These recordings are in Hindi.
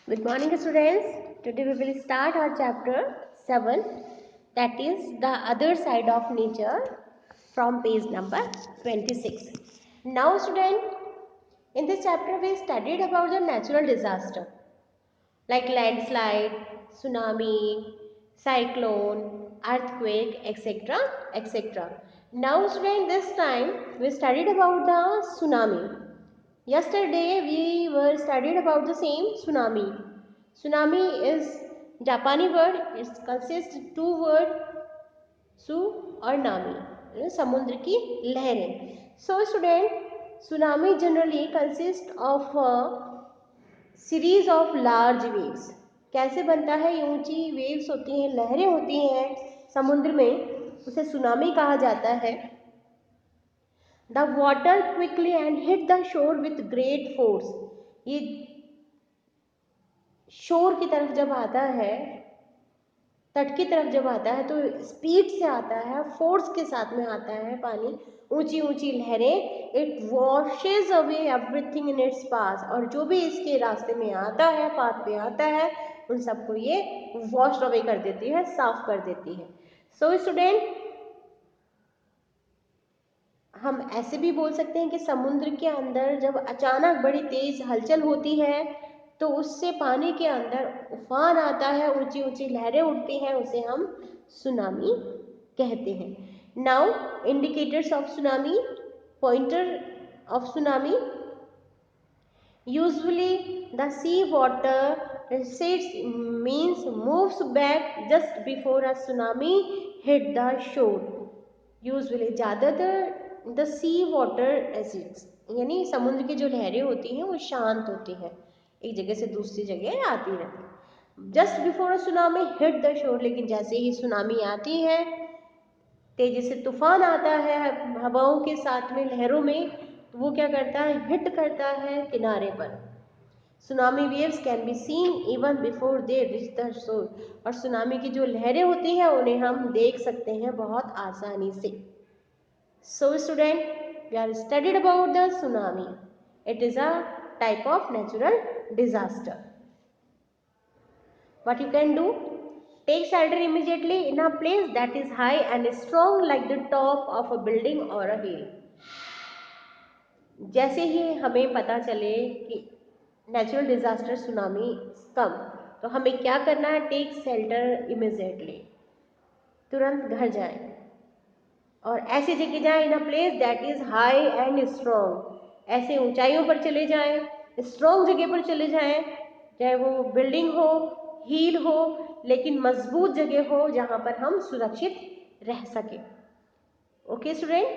Good morning, students. Today we will start our chapter 7, that is the other side of nature, from page number 26. Now, student, in this chapter we studied about the natural disaster like landslide, tsunami, cyclone, earthquake, etc. etc. Now, student, this time we studied about the tsunami. Yesterday we were studied about the same tsunami. Tsunami is Japanese word. It consists two words, su और नामी, समुद्र की लहरें. So student, tsunami generally consists of a series of large waves. कैसे बनता है? ये ऊंची वेव्स होती हैं, लहरें होती हैं समुद्र में, उसे सुनामी कहा जाता है. The water quickly and hit the shore with great force. ये शोर की तरफ जब आता है, तट की तरफ जब आता है, तो स्पीड से आता है, फोर्स के साथ में आता है पानी, ऊंची ऊंची लहरें. It washes away everything in its pass. और जो भी इसके रास्ते में आता है, पाथ पे आता है, उन सबको ये वॉश अवे कर देती है, साफ कर देती है. सो स्टूडेंट, हम ऐसे भी बोल सकते हैं कि समुद्र के अंदर जब अचानक बड़ी तेज हलचल होती है, तो उससे पानी के अंदर उफान आता है, ऊंची ऊंची लहरें उठती हैं, उसे हम सुनामी कहते हैं. Now indicators of tsunami, pointer of tsunami. Usually the sea water recedes means moves back just before a tsunami hit the shore. Usually ज़्यादातर द सी वाटर एसिड्स, यानी समुद्र की जो लहरें होती हैं वो शांत होती हैं, एक जगह से दूसरी जगह आती रहती है. Just before a tsunami hit the shore. लेकिन जैसे ही सुनामी आती है, तेजी से तूफान आता है हवाओं के साथ में, लहरों में, तो वो क्या करता है? हिट करता है किनारे पर. Tsunami waves can be seen even before they reach the shore. और सुनामी की जो लहरें होती हैं उन्हें हम देख सकते हैं बहुत आसानी से. So student, we are studied about the tsunami. It is a type of natural disaster. What you can do? Take shelter immediately in a place that is high and strong like the top of a building or a hill. जैसे ही हमें पता चले कि नेचुरल डिजास्टर सुनामी कम, तो हमें क्या करना है? टेक शेल्टर इमीडिएटली, तुरंत घर जाएं और ऐसी जगह जाएं, in a place that is high and strong. ऐसे ऊंचाइयों पर चले जाएं, स्ट्रॉन्ग जगह पर चले जाएं, चाहे वो बिल्डिंग हो, हील हो, लेकिन मजबूत जगह हो जहां पर हम सुरक्षित रह सके. Okay student,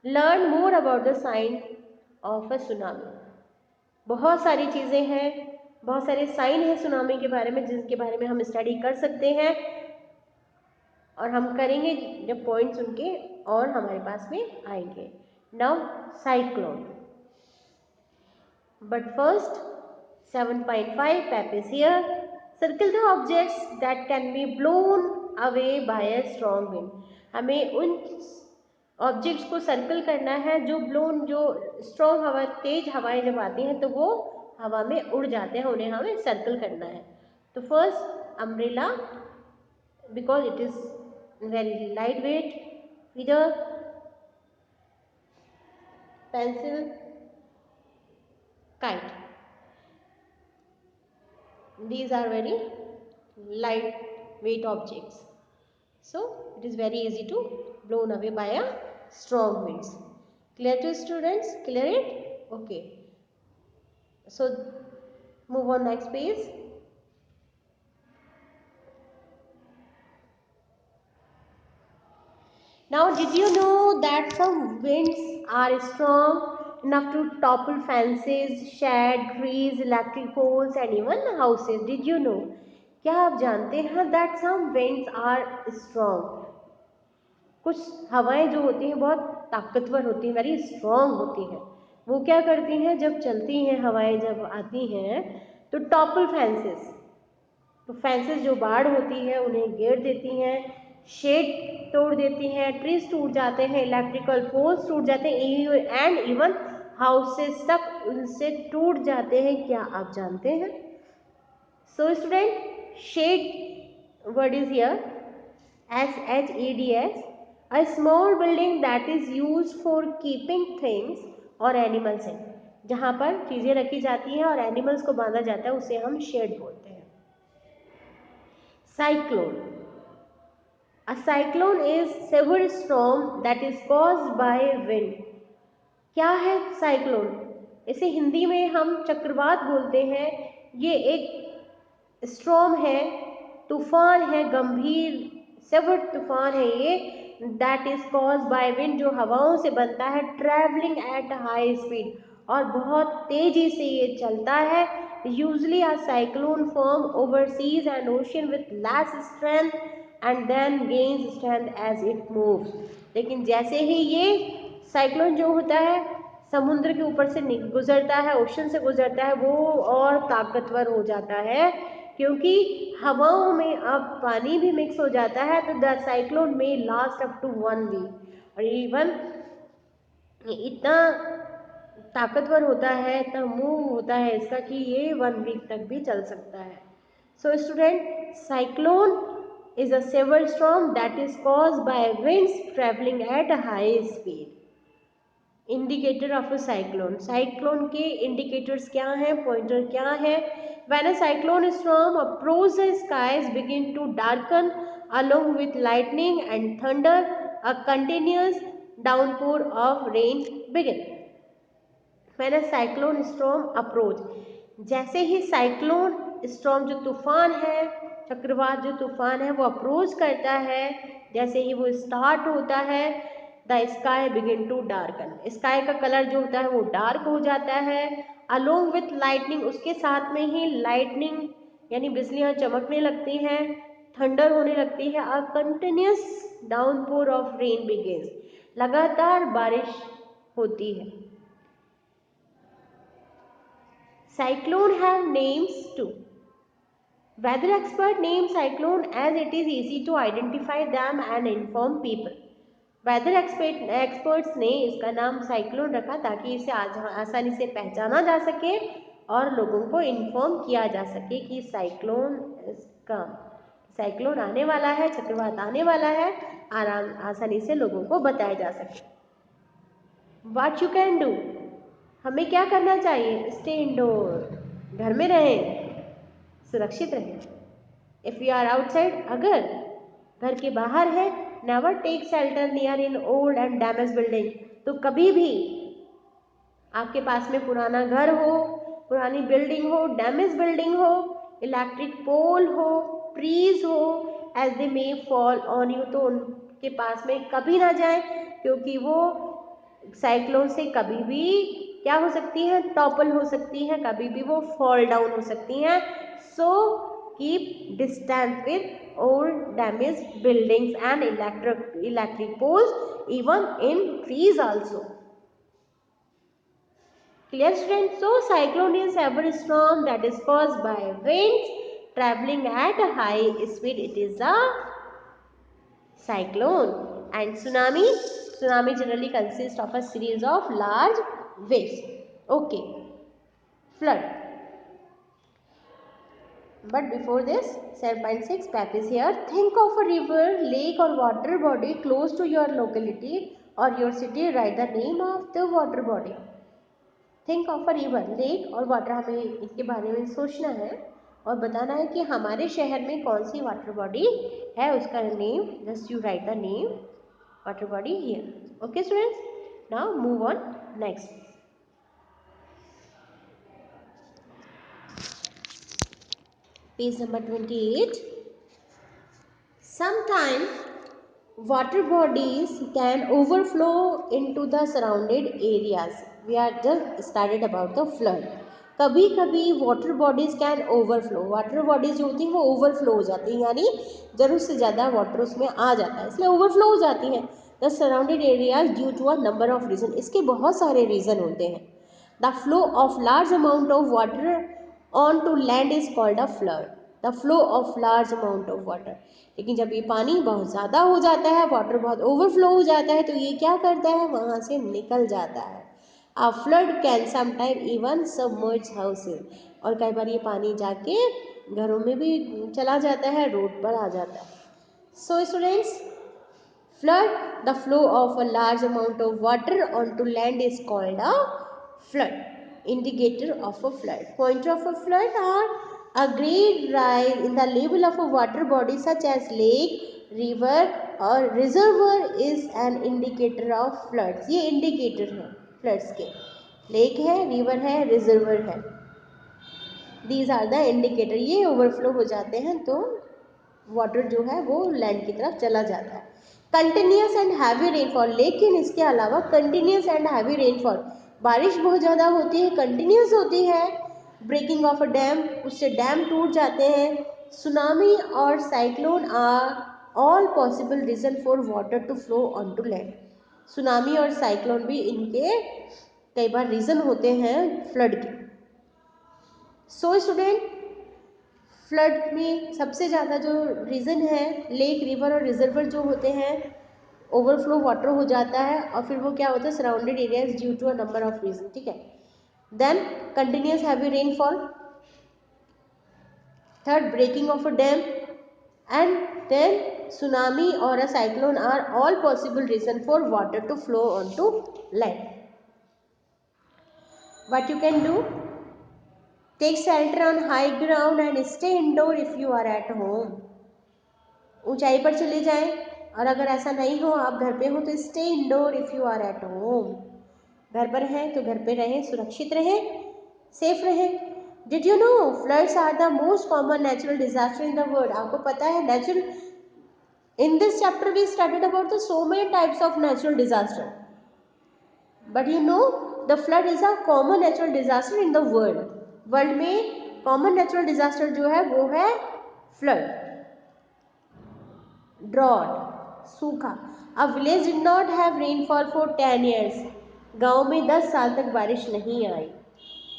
learn more about the sign of a tsunami. बहुत सारी चीज़ें हैं, बहुत सारे साइन हैं सुनामी के बारे में, जिनके बारे में हम स्टडी कर सकते हैं, और हम करेंगे जब पॉइंट्स उनके और हमारे पास में आएंगे. Now cyclone. बट फर्स्ट 7.5 पैप is here. Circle the objects that can be blown away by a strong wind. हमें उन ऑब्जेक्ट्स को सर्कल करना है जो ब्लोन, जो स्ट्रॉन्ग हवा, तेज हवाएं जब आती हैं तो वो हवा में उड़ जाते हैं, उन्हें हमें सर्कल करना है. तो first umbrella, because it is very lightweight. Feather, pencil, kite. These are very lightweight objects, so it is very easy to blown away by a strong winds. Clear to students? Clear it? Okay, so move on next page. Now, did you know that some winds are strong enough to topple fences, shed trees, electric poles and even houses? Did you know? क्या आप जानते हैं that some winds are strong? कुछ हवाएं जो होती हैं बहुत ताकतवर होती हैं, वेरी स्ट्रॉन्ग होती हैं. वो क्या करती हैं? जब चलती हैं हवाएं, जब आती हैं तो टॉपल फेंसेस, तो फेंसेस जो बाढ़ होती है उन्हें घेर देती हैं, शेड तोड़ देती हैं, ट्रीज टूट जाते हैं, इलेक्ट्रिकल पोल्स टूट जाते हैं, एंड इवन हाउसेस तक उनसे टूट जाते हैं. क्या आप जानते हैं? So student, shade word is here, SHADS, a small building that is used for keeping things or animals in, जहाँ पर चीज़ें रखी जाती हैं और एनिमल्स को बांधा जाता है उसे हम शेड बोलते हैं। Cyclone, a cyclone is severe storm that is caused by wind। क्या है साइक्लोन? इसे हिंदी में हम चक्रवात बोलते हैं। ये एक स्टॉर्म है, तूफान है, गंभीर सेवर तूफान है ये, that is caused by wind, जो हवाओं से बनता है, ट्रैवलिंग एट हाई स्पीड, और बहुत तेजी से ये चलता है। Usually a cyclone form overseas and ocean with less strength and then gains strength as it moves. लेकिन जैसे ही ये साइक्लोन जो होता है समुद्र के ऊपर से गुजरता है, ओशन से गुजरता है, वो और ताकतवर हो जाता है, क्योंकि हवाओं में अब पानी भी मिक्स हो जाता है। तो द साइक्लोन में लास्ट अप टू 1 वीक, और इवन इतना ताकतवर होता है, इतना मूव होता है इसका कि ये 1 वीक तक भी चल सकता है। So student, cyclone is a severe storm that is caused by winds traveling at a high speed। Indicator of a cyclone, cyclone के इंडिकेटर्स क्या हैं, पॉइंटर क्या है? When a cyclone storm approach the skies begin to darken along with lightning and thunder, a continuous downpour of rain begin। When a cyclone storm approach, जैसे ही साइक्लोन स्टॉर्म जो तूफान है, चक्रवात जो तूफान है, वो अप्रोच करता है, जैसे ही वो स्टार्ट होता है, the sky begin to darken, sky का कलर जो होता है वो डार्क हो जाता है। अलोंग विथ लाइटनिंग, उसके साथ में ही लाइटनिंग यानी बिजलियां चमकने लगती हैं, थंडर होने लगती है। A continuous downpour of rain begins, लगातार बारिश होती है। Cyclone have names too, weather expert name cyclone as it is easy to identify them and inform people। Weather experts ने इसका नाम साइक्लोन रखा ताकि इसे आसानी से पहचाना जा सके और लोगों को इन्फॉर्म किया जा सके कि साइक्लोन आने वाला है, चक्रवात आने वाला है, आसानी से लोगों को बताया जा सके। व्हाट यू कैन डू, हमें क्या करना चाहिए? स्टे इंडोर, घर में रहें, सुरक्षित रहें। इफ़ यू आर आउटसाइड, अगर घर के बाहर है, never take shelter near in old and damage building, तो कभी भी आपके पास में पुराना घर हो, पुरानी बिल्डिंग हो, डैमेज बिल्डिंग हो, इलेक्ट्रिक पोल हो, ट्रीज हो, as they may fall on you, तो उनके पास में कभी ना जाएं, क्योंकि वो साइक्लोन से कभी भी क्या हो सकती हैं? टॉपल हो सकती हैं, कभी भी वो फॉल डाउन हो सकती हैं। So keep distance with old damaged buildings and electric poles, even in trees also। Clear students? So cyclone is ever storm that is caused by winds traveling at a high speed, it is a cyclone। And tsunami generally consists of a series of large waves। Okay, flood, but before this 7.6 pep is here। Think of a river, lake or water body close to your locality or your city, write the name of the water body। Think of a river, lake और वाटर, हमें इनके बारे में सोचना है और बताना है कि हमारे शहर में कौन सी वाटर बॉडी है, उसका name, just you right the name water body here. Okay students, now move on next. Page number 28। Sometimes water bodies can overflow into the surrounded areas। We are just started about the flood। कभी कभी water bodies can overflow, water bodies जो होती हैं वो ओवरफ्लो हो जाती हैं, यानी जरूरत से ज़्यादा वाटर उसमें आ जाता है, इसलिए ओवरफ्लो हो जाती हैं। The surrounded areas due to a number of reason, इसके बहुत सारे रीज़न होते हैं। The flow of large amount of water on to land is called a flood. The flow of large amount of water, लेकिन जब ये पानी बहुत ज़्यादा हो जाता है, वाटर बहुत ओवरफ्लो हो जाता है, तो ये क्या करता है? वहाँ से निकल जाता है। A flood can sometime even submerge houses, और कई बार ये पानी जाके घरों में भी चला जाता है, रोड पर आ जाता है। So students, flood, the flow of a large amount of water onto land is called a flood. Indicator of a flood. Pointer of a flood are a great rise in the level of a water body such as lake, river or reservoir is an indicator of floods. ये indicator है floods के. Lake है, river है, reservoir है. These are the indicator. ये overflow हो जाते हैं तो वाटर जो है वो लैंड की तरफ चला जाता है। कंटिन्यूस एंड हैवी रेनफॉल, लेकिन इसके अलावा कंटिन्यूस एंड हैवी रेनफॉल, बारिश बहुत ज़्यादा होती है, कंटिन्यूस होती है। ब्रेकिंग ऑफ अ डैम, उससे डैम टूट जाते हैं। सुनामी और cyclone are all possible reason for water to flow on to land. Tsunami और साइक्लोन भी इनके कई बार रीज़न होते हैं फ्लड के। सो स्टूडेंट, फ्लड में सबसे ज़्यादा जो रीज़न है, लेक, रिवर और रिजर्वर जो होते हैं, ओवरफ्लो वाटर हो जाता है और फिर वो क्या होता है, surrounded areas due to a number of reason, ठीक है। Then continuous heavy rainfall, third breaking of a dam, and then tsunami और a cyclone are all possible reason for water to flow on to land. What you can do, take shelter on high ground and stay indoor if you are at home. ऊंचाई पर चले जाएं, और अगर ऐसा नहीं हो, आप घर पे हो, तो stay indoor if you are at home. घर पर हैं तो घर पे रहें, सुरक्षित रहें, सेफ रहें। Did you know floods are the most common natural disaster in the world. आपको पता है natural, in this chapter we studied about the so many types of natural disaster, but you know the flood is a common natural disaster in the world. World में कॉमन नेचुरल डिजास्टर जो है वो है फ्लड। ड्रॉट, सूखा, a village did not have rainfall for 10 years। गांव में 10 साल तक बारिश नहीं आई।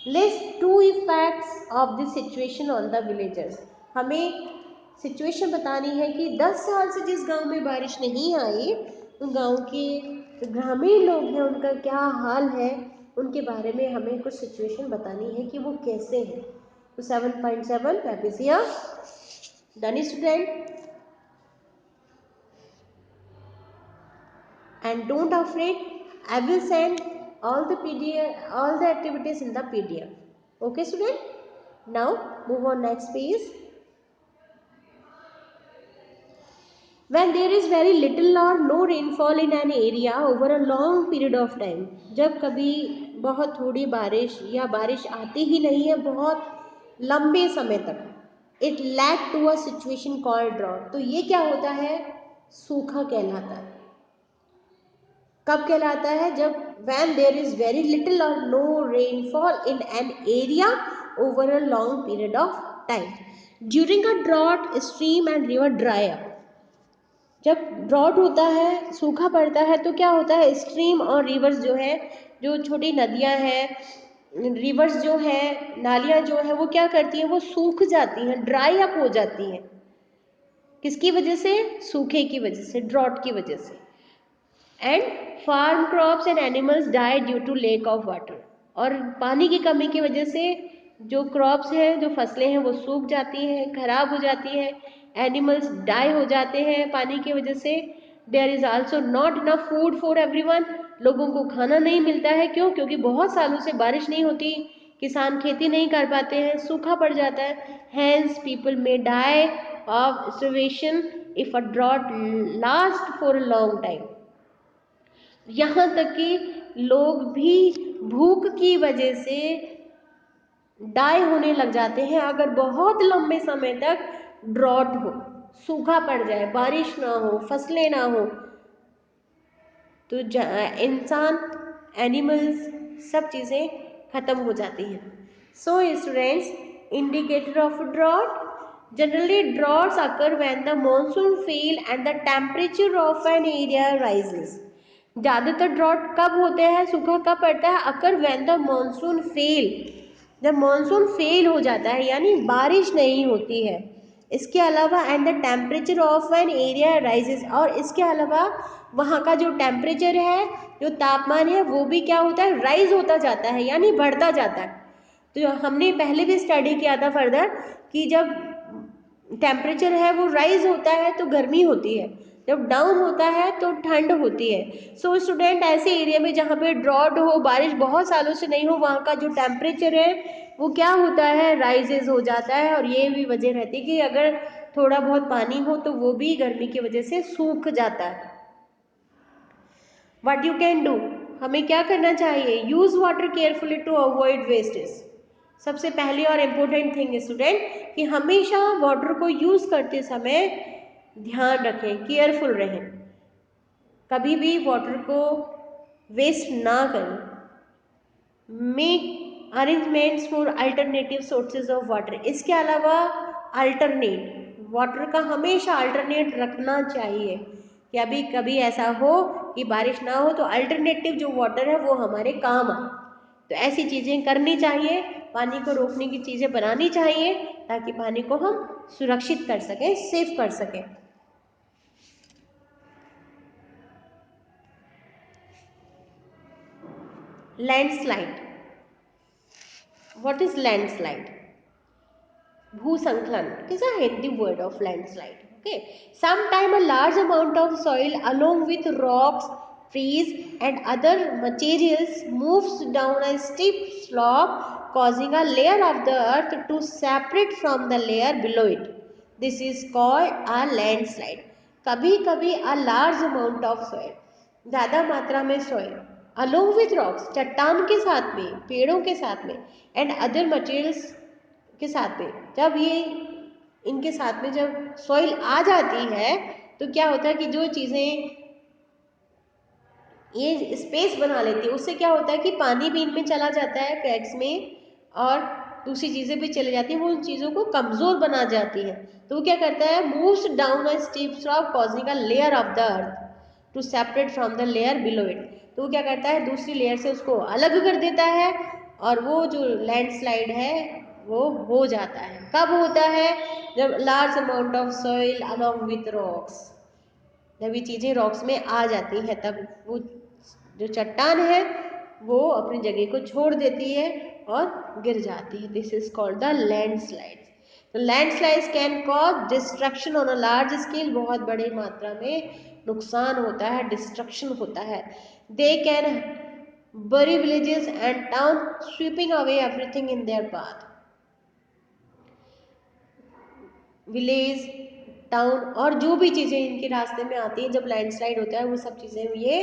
List 2 effects of this situation on the villagers. हमें सिचुएशन बतानी है कि 10 साल से जिस गांव में बारिश नहीं आई, उन गांव के जो ग्रामीण लोग हैं उनका क्या हाल है, उनके बारे में हमें कुछ सिचुएशन बतानी है कि वो कैसे हैं। तो 7.7 पैपिसिया done student, and don't afraid, I will send all the activities in the PDF. Okay student, now move on next page. When there is very little or no rainfall in an area over a long period of time, जब कभी बहुत थोड़ी बारिश या बारिश आती ही नहीं है बहुत लंबे समय तक, it led to a situation called drought। तो ये क्या होता है, सूखा कहलाता है। कब कहलाता है, जब when there is very little or no rainfall in an area over a long period of time। During a drought, stream and river dry up। जब ड्रॉट होता है, सूखा पड़ता है, तो क्या होता है, स्ट्रीम और रिवर्स जो है, जो छोटी नदियां हैं, रिवर्स जो है, नालियां जो है, वो क्या करती हैं, वो सूख जाती हैं, ड्राई अप हो जाती हैं। किसकी वजह से, सूखे की वजह से, ड्रॉट की वजह से। And farm crops and animals die due to lack of water. और पानी की कमी की वजह से जो क्रॉप्स हैं, जो फसलें हैं, वो सूख जाती हैं, खराब हो जाती हैं। एनिमल्स डाई हो जाते हैं पानी की वजह से। There is also not enough food for everyone. लोगों को खाना नहीं मिलता है, क्यों, क्योंकि बहुत सालों से बारिश नहीं होती, किसान खेती नहीं कर पाते हैं, सूखा पड़ जाता है। Hence people may die of starvation if a drought last for a long time. यहाँ तक कि लोग भी भूख की वजह से डाई होने लग जाते हैं अगर बहुत लंबे समय तक ड्रॉट हो, सूखा पड़ जाए, बारिश ना हो, फसलें ना हो, तो इंसान, एनिमल्स, सब चीज़ें खत्म हो जाती हैं। So students, indicator of drought, generally droughts occur when the monsoon fail and the temperature of an area rises. ज़्यादातर ड्रॉट कब होते हैं, सूखा कब पड़ता है, occur when the monsoon fail, जब मॉनसून फेल हो जाता है, यानी बारिश नहीं होती है। इसके अलावा and the temperature of an area rises, और इसके अलावा वहाँ का जो टेम्परेचर है, जो तापमान है, वो भी क्या होता है, राइज होता जाता है, यानी बढ़ता जाता है। तो हमने पहले भी स्टडी किया था फर्दर कि जब टेम्परेचर है वो राइज होता है तो गर्मी होती है, जब डाउन होता है तो ठंड होती है। सो स्टूडेंट, ऐसे एरिया में जहाँ पे ड्रॉट हो, बारिश बहुत सालों से नहीं हो, वहाँ का जो टेम्परेचर है वो क्या होता है, राइजेज हो जाता है। और ये भी वजह रहती है कि अगर थोड़ा बहुत पानी हो तो वो भी गर्मी की वजह से सूख जाता है। व्हाट यू कैन डू, हमें क्या करना चाहिए, use water carefully to avoid wastage. सबसे पहली और इम्पोर्टेंट थिंग स्टूडेंट कि हमेशा वाटर को यूज करते समय ध्यान रखें, केयरफुल रहें, कभी भी वाटर को वेस्ट ना करें। Make arrangements for alternative sources of water. इसके अलावा अल्टरनेट वाटर का हमेशा अल्टरनेट रखना चाहिए कि अभी कभी ऐसा हो कि बारिश ना हो तो अल्टरनेटिव जो वाटर है वो हमारे काम आए। तो ऐसी चीज़ें करनी चाहिए, पानी को रोकने की चीज़ें बनानी चाहिए ताकि पानी को हम सुरक्षित कर सकें, सेव कर सकें। Landslide, what is landslide? भूसंकलन is a Hindi word of landslide. Okay, sometime a large amount of soil along with rocks, trees and other materials moves down a steep slope, causing a layer of the earth to separate from the layer below it. This is called a landslide. कभी कभी a large amount of soil, ज़्यादा मात्रा में soil along with rocks, चट्टान के साथ में, पेड़ों के साथ में, and other materials के साथ में, जब ये इनके साथ में जब सॉइल आ जाती है तो क्या होता है कि जो चीज़ें ये स्पेस बना लेती है उससे क्या होता है कि पानी भी इनमें चला जाता है क्रैक्स में, और दूसरी चीज़ें भी चली जाती हैं, वो उन चीज़ों को कमज़ोर बना जाती है। तो वो क्या करता है, moves down a steep slope causing a layer of the earth to separate from the layer below it. तो वो क्या करता है, दूसरी लेयर से उसको अलग कर देता है और वो जो लैंडस्लाइड है वो हो जाता है। कब होता है, जब large amount of soil along with rocks, जब ये चीज़ें रॉक्स में आ जाती हैं तब वो जो चट्टान है वो अपनी जगह को छोड़ देती है और गिर जाती है। This is called the landslide. तो landslides can cause destruction on a large scale, बहुत बड़ी मात्रा में नुकसान होता है, डिस्ट्रक्शन होता है। They can bury villages and town, sweeping away everything in their path. Village, town और जो भी चीज़ें इनके रास्ते में आती हैं, जब लैंडस्लाइड होता है वो सब चीज़ें ये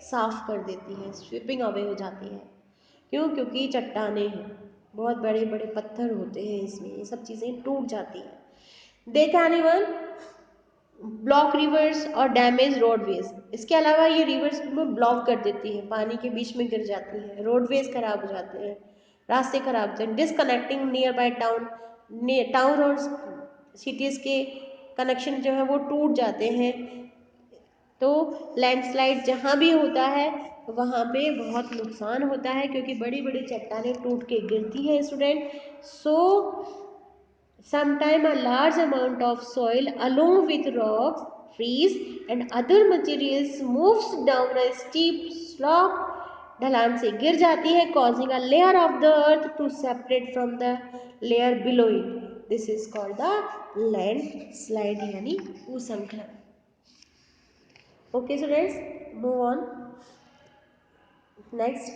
साफ कर देती हैं, स्वीपिंग अवे हो जाती हैं। क्यों? क्योंकि चट्टानें हैं, बहुत बड़े बड़े पत्थर होते हैं इसमें, ये सब चीज़ें टूट जाती हैं। They can even block reverse और डैमेज रोडवेज। इसके अलावा ये रिवर्स को ब्लॉक कर देती है, पानी के बीच में गिर जाती हैं, रोडवेज खराब हो जाते हैं, रास्ते खराब होते हैं। Disconnecting near by town, town और सिटीज़ के कनेक्शन जो है वो टूट जाते हैं। तो लैंडस्लाइड जहाँ भी होता है वहाँ पे बहुत नुकसान होता है क्योंकि बड़ी बड़ी चट्टानें टूट के गिरती हैं student. So sometime a large amount of soil along with rocks, trees and other materials moves down a steep slope, ढलान से गिर जाती है, causing a layer of the earth to separate from the layer below it. This is called the landslide यानी भूस्खलन। Okay students, move on. Next,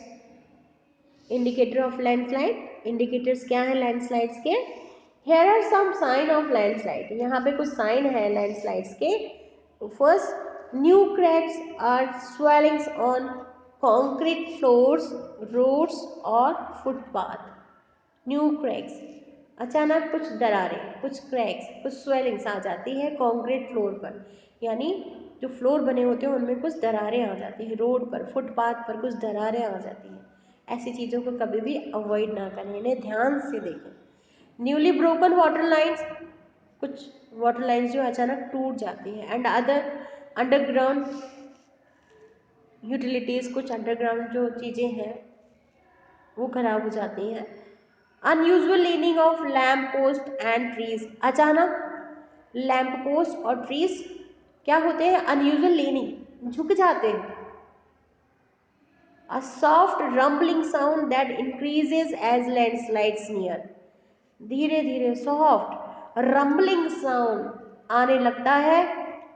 indicator of landslide. Indicators क्या है लैंडस्लाइड्स के? Here are some sign of landslide. यहाँ पे कुछ साइन है लैंडस्लाइड्स के। First, new cracks or swellings on concrete floors, roads और फुटपाथ। न्यू क्रैक्स, अचानक कुछ दरारें, कुछ क्रैक्स, कुछ स्वेलिंग्स आ जाती है कॉन्क्रीट फ्लोर पर, यानी जो फ्लोर बने होते हैं उनमें कुछ दरारें आ जाती हैं, रोड पर, फुटपाथ पर कुछ दरारें आ जाती हैं। ऐसी चीज़ों को कभी भी अवॉइड ना करें, इन्हें ध्यान से देखें। न्यूली ब्रोकन वाटर लाइन्स, कुछ वाटर लाइन्स जो अचानक टूट जाती हैं। एंड अदर अंडरग्राउंड यूटिलिटीज़, कुछ अंडरग्राउंड जो चीज़ें हैं वो खराब हो जाती हैं। Unusual leaning of lamp post and trees, अचानक लैम्प पोस्ट और ट्रीज क्या होते हैं, अनयूजुअल लीनिंग, झुक जाते हैं। A soft rumbling sound that increases as landslides near. धीरे धीरे सॉफ्ट रंबलिंग साउंड आने लगता है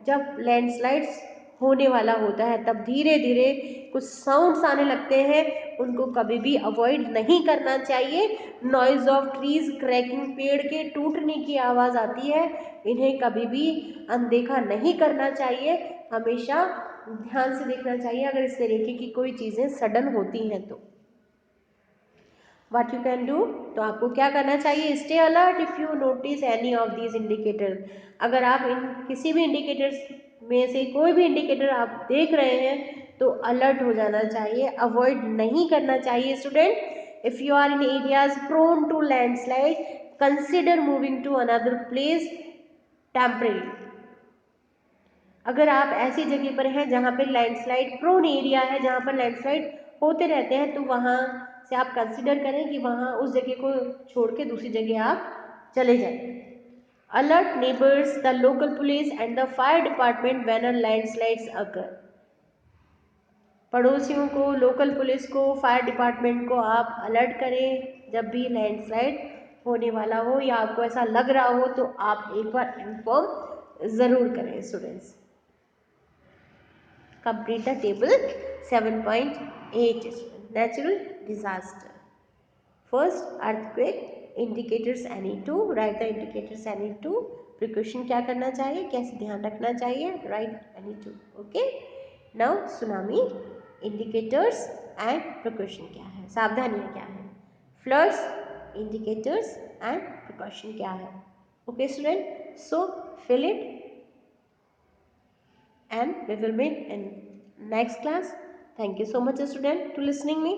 जब लैंडस्लाइड्स होने वाला होता है, तब धीरे धीरे कुछ साउंड्स आने लगते हैं, उनको कभी भी अवॉइड नहीं करना चाहिए। नॉइज ऑफ ट्रीज क्रैकिंग, पेड़ के टूटने की आवाज़ आती है, इन्हें कभी भी अनदेखा नहीं करना चाहिए, हमेशा ध्यान से देखना चाहिए अगर इस तरीके की कोई चीज़ें सडन होती हैं तो। What you can do, तो आपको क्या करना चाहिए, stay alert if you notice any of these indicator. अगर आप इन किसी भी इंडिकेटर्स में से कोई भी इंडिकेटर आप देख रहे हैं तो अलर्ट हो जाना चाहिए, अवॉइड नहीं करना चाहिए student. If you are in areas prone to landslide, consider moving to another place temporary. अगर आप ऐसी जगह पर हैं जहाँ पर लैंडस्लाइड प्रोन एरिया है, जहाँ पर लैंडस्लाइड होते रहते हैं, तो वहाँ से आप कंसिडर करें कि वहाँ उस जगह को छोड़ के दूसरी जगह आप चले जाएं। Alert neighbours, the local police and the fire department when a landslides occur. पड़ोसियों को, लोकल पुलिस को, फायर डिपार्टमेंट को आप अलर्ट करें जब भी लैंडस्लाइड होने वाला हो या आपको ऐसा लग रहा हो, तो आप एक बार इन्फॉर्म ज़रूर करें students. Complete the table 7.8. Natural disaster. First, earthquake. Indicators any two. Write the indicators any two. Precaution क्या करना चाहिए, कैसे ध्यान रखना चाहिए, write any two. Okay. Now tsunami. Indicators and precaution क्या है, सावधानियाँ क्या है. Floods. Indicators and precaution क्या है. Okay student. So fill it. And we will meet in next class. Thank you so much student to listening me.